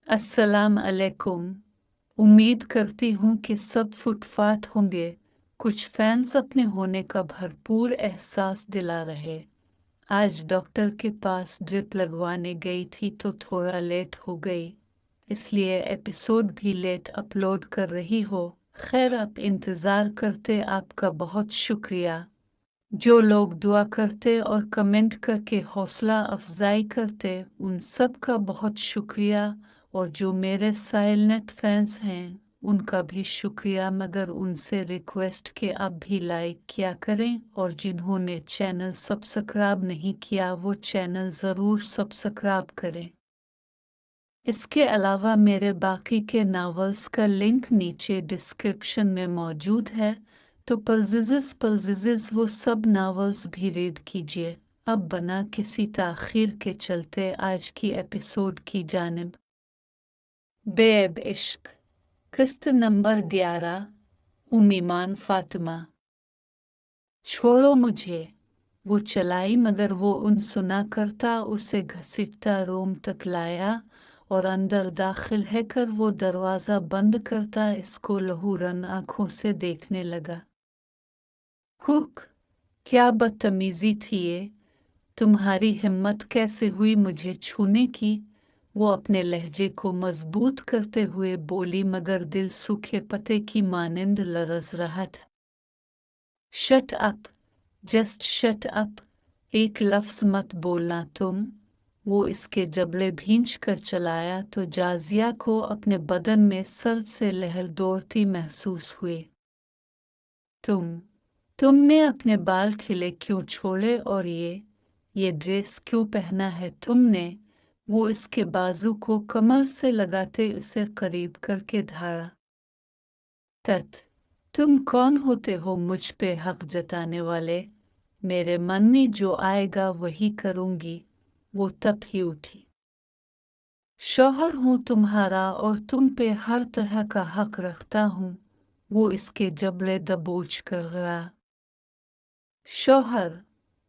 अस्सलाम अलैकुम। उम्मीद करती हूँ कि सब फुटफाट होंगे। कुछ फैंस अपने होने का भरपूर एहसास दिला रहे। आज डॉक्टर के पास ड्रिप लगवाने गई थी तो थोड़ा लेट हो गई, इसलिए एपिसोड भी लेट अपलोड कर रही हो। खैर, आप इंतज़ार करते आपका बहुत शुक्रिया। जो लोग दुआ करते और कमेंट करके हौसला अफजाई करते उन सब का बहुत शुक्रिया, और जो मेरे साइलेंट फैंस हैं उनका भी शुक्रिया, मगर उनसे रिक्वेस्ट कि आप भी लाइक किया करें, और जिन्होंने चैनल सब्सक्राइब नहीं किया वो चैनल ज़रूर सब्सक्राइब करें। इसके अलावा मेरे बाकी के नावल्स का लिंक नीचे डिस्क्रिप्शन में मौजूद है, तो पल्जिज़ वो सब नावल्स भी रीड कीजिए। अब बना किसी ताख़ीर के चलते आज की एपिसोड की जानिब। बेब इश्क, किस्त नंबर 11। उम्मीमान फातिमा। छोड़ो मुझे, वो चलाई, मगर वो उन सुना करता उसे घसीटता रूम तक लाया और अंदर दाखिल है कर वो दरवाज़ा बंद करता इसको लहूरन आंखों से देखने लगा। हुक, क्या बदतमीजी थी ये! तुम्हारी हिम्मत कैसे हुई मुझे छूने की? वो अपने लहजे को मजबूत करते हुए बोली, मगर दिल सूखे पत्ते की मानिंद लरज रहा था। Shut up, just shut up, एक लफ्ज मत बोलना तुम। वो इसके जबड़े भींच कर चलाया तो जाजिया को अपने बदन में सर्द से लहर दौड़ती महसूस हुई। तुमने अपने बाल खिले क्यों छोड़े, और ये ड्रेस क्यों पहना है तुमने? वो इसके बाजू को कमर से लगाते उसे करीब करके धारा। तुम कौन होते हो मुझ पे हक जताने वाले? मेरे मन में जो आएगा वही करूंगी। वो तब ही उठी। शौहर हूँ तुम्हारा और तुम पे हर तरह का हक रखता हूँ। वो इसके जबड़े दबोच कर गया। शौहर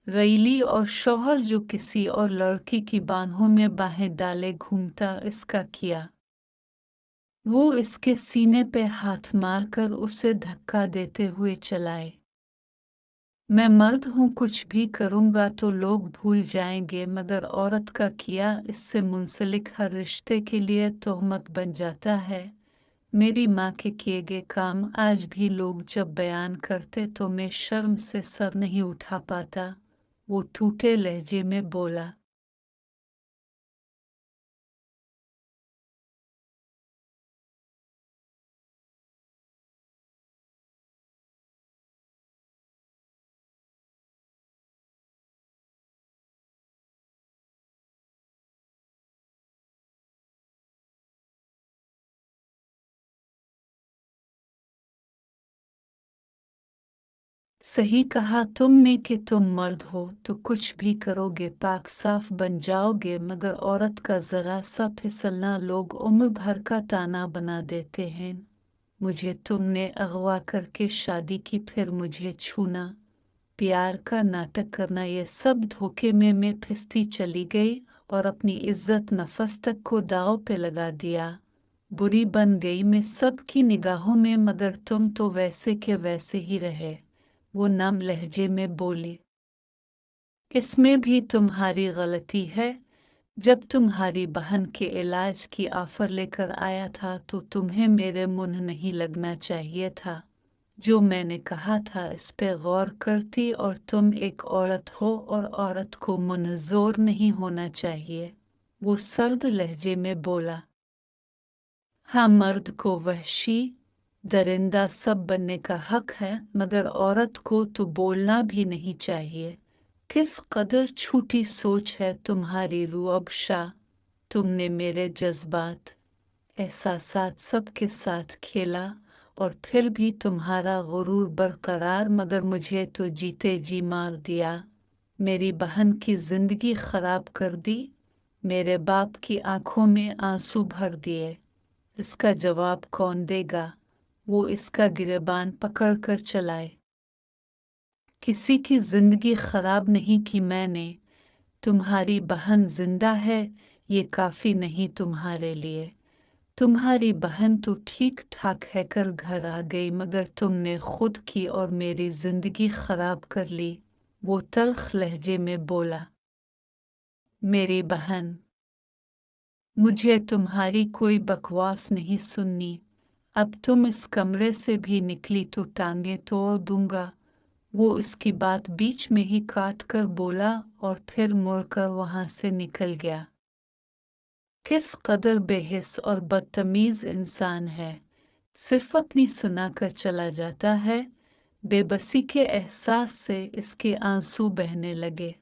रईली, और शौहर जो किसी और लड़की की बाहों में बाहें डाले घूमता, इसका किया। वो इसके सीने पे हाथ मारकर उसे धक्का देते हुए चलाए। मैं मर्द हूँ, कुछ भी करूँगा तो लोग भूल जाएंगे, मगर औरत का किया इससे मुंसलिक हर रिश्ते के लिए तोहमत बन जाता है। मेरी माँ के किए गए काम आज भी लोग जब बयान करते तो मैं शर्म से सर नहीं उठा पाता। वो टूटे लहजे में बोला। सही कहा तुमने कि तुम मर्द हो तो कुछ भी करोगे, पाक साफ बन जाओगे, मगर औरत का जरा सा फिसलना लोग उम्र भर का ताना बना देते हैं। मुझे तुमने अगवा करके शादी की, फिर मुझे छूना, प्यार का नाटक करना, ये सब धोखे में मैं फिसती चली गई और अपनी इज्जत नफस तक को दांव पे लगा दिया। बुरी बन गई मैं सबकी निगाहों में, मगर तुम तो वैसे के वैसे ही रहे। वो नम लहजे में बोली। इसमें भी तुम्हारी गलती है। जब तुम्हारी बहन के इलाज की ऑफर लेकर आया था तो तुम्हें मेरे मुंह नहीं लगना चाहिए था। जो मैंने कहा था इस पे गौर करती, और तुम एक औरत हो और औरत को मुंहजोर नहीं होना चाहिए। वो सर्द लहजे में बोला। हाँ, मर्द को वहशी दरिंदा सब बनने का हक है, मगर औरत को तो बोलना भी नहीं चाहिए। किस कदर छूटी सोच है तुम्हारी रूअब शाह। तुमने मेरे जज्बात एहसासात सब के साथ खेला, और फिर भी तुम्हारा गुरूर बरकरार, मगर मुझे तो जीते जी मार दिया। मेरी बहन की जिंदगी खराब कर दी, मेरे बाप की आंखों में आंसू भर दिए। इसका जवाब कौन देगा? वो इसका गिरबान पकड़ कर चलाए। किसी की जिंदगी खराब नहीं की मैंने। तुम्हारी बहन जिंदा है, ये काफी नहीं तुम्हारे लिए। तुम्हारी बहन तो ठीक ठाक है कर घर आ गई, मगर तुमने खुद की और मेरी जिंदगी खराब कर ली। वो तल्ख लहजे में बोला। मेरी बहन, मुझे तुम्हारी कोई बकवास नहीं सुननी। अब तुम इस कमरे से भी निकली तो टांगे तोड़ दूंगा। वो इसकी बात बीच में ही काट कर बोला और फिर मुड़कर वहां से निकल गया। किस कदर बेहिस और बदतमीज इंसान है, सिर्फ अपनी सुनाकर चला जाता है। बेबसी के एहसास से इसके आंसू बहने लगे।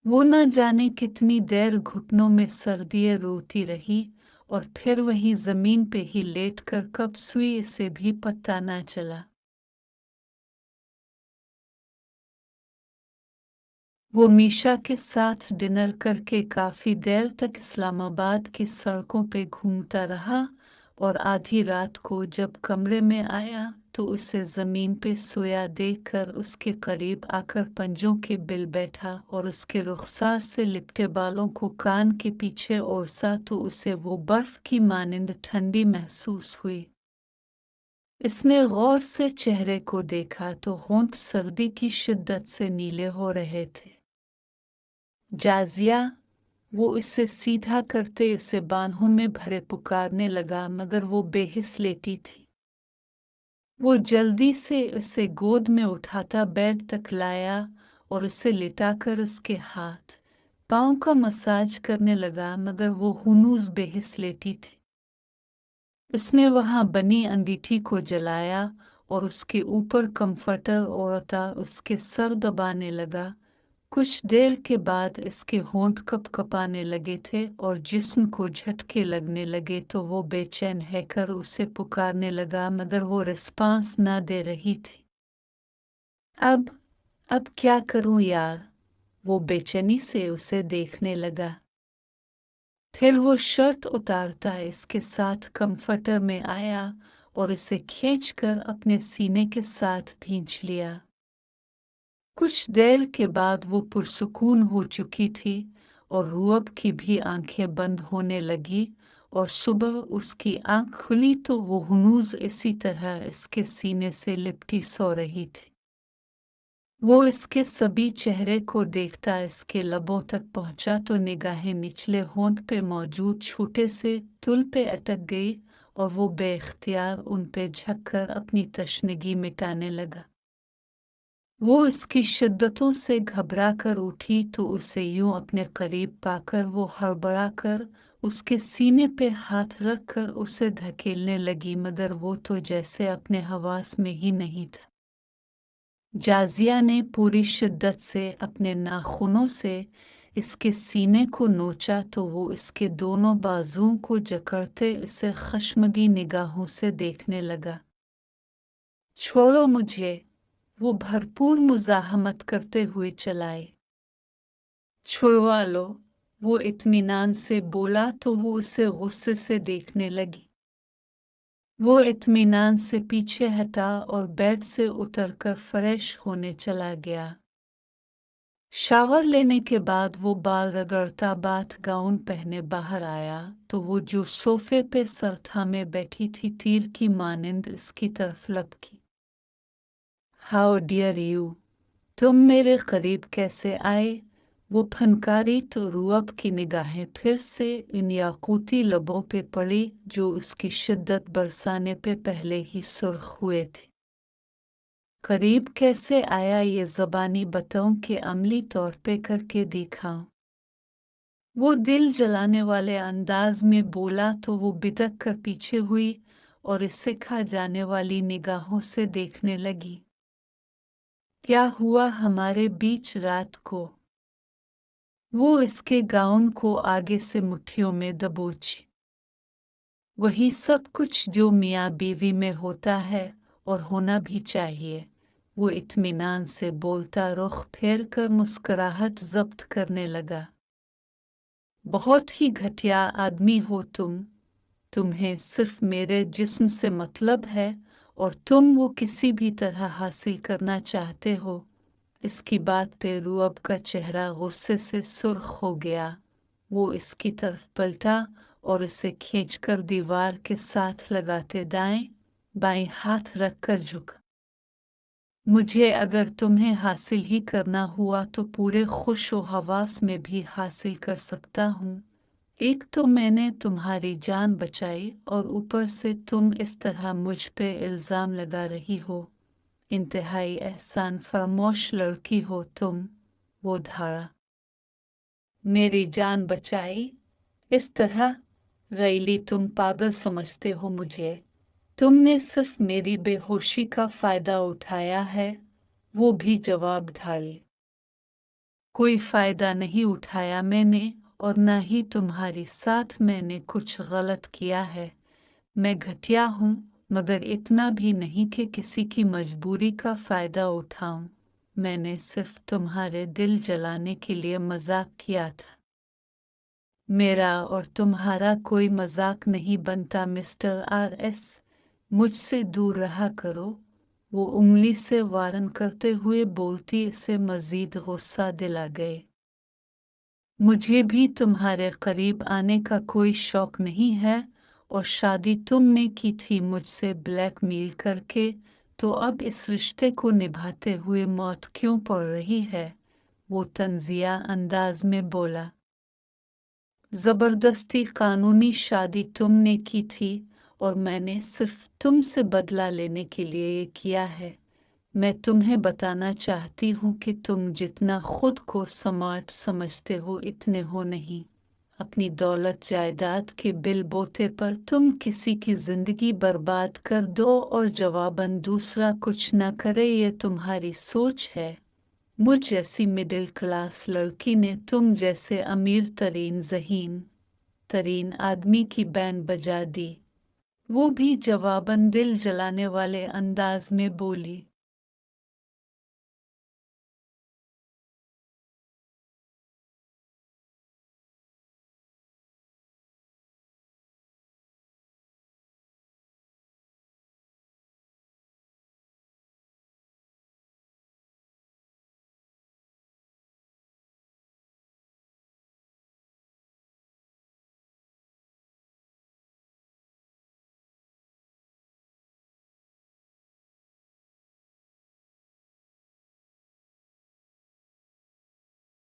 वो न जाने कितनी देर घुटनों में सर दिए रोती रही और फिर वही जमीन पे ही लेटकर कब सुई इसे भी पता न चला। वो मीशा के साथ डिनर करके काफी देर तक इस्लामाबाद की सड़कों पे घूमता रहा और आधी रात को जब कमरे में आया तो उसे जमीन पे सोया देखकर उसके करीब आकर पंजों के बिल बैठा और उसके रुखसार से लिपटे बालों को कान के पीछे ओरसा तो उसे वो बर्फ की मानिंद ठंडी महसूस हुई। इसने गौर से चेहरे को देखा तो होंठ सर्दी की शिद्दत से नीले हो रहे थे। जाजिया, वो इससे सीधा करते उसे बाहों में भरे पुकारने लगा, मगर वो बेहिस लेटी थी। वो जल्दी से उसे गोद में उठाता बेड तक लाया और उसे लिटाकर उसके हाथ पांव का मसाज करने लगा, मगर वो हुनूस बेहिस लेटी थी। उसने वहां बनी अंगीठी को जलाया और उसके ऊपर कंफर्टर ओढ़ता उसके सर दबाने लगा। कुछ देर के बाद इसके होंठ कपकपाने लगे थे और जिस्म को झटके लगने लगे तो वो बेचैन होकर उसे पुकारने लगा, मगर वो रिस्पांस न दे रही थी। अब क्या करूं यार? वो बेचैनी से उसे देखने लगा। फिर वो शर्ट उतारता इसके साथ कंफर्टर में आया और इसे खींचकर अपने सीने के साथ भींच लिया। कुछ देर के बाद वो पुरसुकून हो चुकी थी और रूअब की भी आंखें बंद होने लगी और सुबह उसकी आंख खुली तो वो हुनूज इसी तरह इसके सीने से लिपटी सो रही थी। वो इसके सभी चेहरे को देखता इसके लबों तक पहुंचा तो निगाहें निचले होंठ पे मौजूद छोटे से तुल पे अटक गई और वो बेख्तियार उन पे झुककर अपनी तशनगी मिटाने लगा। वो इसकी शिद्दतों से घबरा कर उठी तो उसे यूं अपने करीब पाकर वो हड़बड़ा कर उसके सीने पे हाथ रखकर उसे धकेलने लगी, मगर वो तो जैसे अपने हवास में ही नहीं था। जाजिया ने पूरी शिद्दत से अपने नाखूनों से इसके सीने को नोचा तो वो इसके दोनों बाजुओं को जकड़ते इसे खश्मगी निगाहों से देखने लगा। छोड़ो मुझे, वो भरपूर मुज़ाहमत करते हुए चलाए। छुड़वा लो, वो इत्मीनान से बोला तो वो उसे गुस्से से देखने लगी। वो इत्मीनान से पीछे हटा और बेड से उतरकर फ्रेश होने चला गया। शावर लेने के बाद वो बाल रगड़ता बाथ गाउन पहने बाहर आया तो वो जो सोफे पे सर थामे बैठी थी तीर की मानिंद इसकी तरफ लपकी। हाउ डियर यू, तुम मेरे करीब कैसे आए? वो फनकारी तो रूअब की निगाहें फिर से इन याकूती लबों पे पड़ी जो उसकी शिद्दत बरसाने पे पहले ही सुर्ख हुए थे। करीब कैसे आया ये ज़बानी बताऊं कि अमली तौर पे करके दिखाऊं? वो दिल जलाने वाले अंदाज में बोला तो वो बिदक कर पीछे हुई और इससे खा जाने वाली निगाहों से देखने लगी। क्या हुआ हमारे बीच रात को? वो इसके गाउन को आगे से मुट्ठियों में दबोची। वही सब कुछ जो मियाँ बीवी में होता है और होना भी चाहिए, वो इत्मीनान से बोलता रुख फेर कर मुस्कुराहट जब्त करने लगा। बहुत ही घटिया आदमी हो तुम। तुम्हें सिर्फ मेरे जिस्म से मतलब है और तुम वो किसी भी तरह हासिल करना चाहते हो। इसकी बात पे रूअब का चेहरा गुस्से से सुर्ख हो गया। वो इसकी तरफ पलटा और उसे खींचकर दीवार के साथ लगाते दाएं बाएं हाथ रखकर झुका। मुझे अगर तुम्हें हासिल ही करना हुआ तो पूरे खुश व हवास में भी हासिल कर सकता हूँ। एक तो मैंने तुम्हारी जान बचाई और ऊपर से तुम इस तरह मुझ पे इल्जाम लगा रही हो। इंतहाई एहसान फरामोश लड़की हो तुम। वो धारा मेरी जान बचाई इस तरह गैली तुम पागल समझते हो मुझे। तुमने सिर्फ मेरी बेहोशी का फायदा उठाया है। वो भी जवाब ढाले। कोई फायदा नहीं उठाया मैंने और न ही तुम्हारे साथ मैंने कुछ गलत किया है। मैं घटिया हूँ मगर इतना भी नहीं कि किसी की मजबूरी का फायदा उठाऊं। मैंने सिर्फ तुम्हारे दिल जलाने के लिए मजाक किया था। मेरा और तुम्हारा कोई मजाक नहीं बनता मिस्टर आर.एस। मुझसे दूर रहा करो। वो उंगली से वारन करते हुए बोलती इसे मजीद गुस्सा दिला गए। मुझे भी तुम्हारे करीब आने का कोई शौक नहीं है और शादी तुमने की थी मुझसे ब्लैकमेल करके, तो अब इस रिश्ते को निभाते हुए मौत क्यों पड़ रही है? वो तंजिया अंदाज में बोला। जबरदस्ती कानूनी शादी तुमने की थी और मैंने सिर्फ तुमसे बदला लेने के लिए ये किया है। मैं तुम्हें बताना चाहती हूँ कि तुम जितना खुद को स्मार्ट समझते हो इतने हो नहीं। अपनी दौलत जायदाद के बिल बोते पर तुम किसी की जिंदगी बर्बाद कर दो और जवाबन दूसरा कुछ न करे, ये तुम्हारी सोच है। मुझ जैसी मिडिल क्लास लड़की ने तुम जैसे अमीर तरीन ज़हीन तरीन आदमी की बैंड बजा दी। वो भी जवाबन दिल जलाने वाले अंदाज में बोली।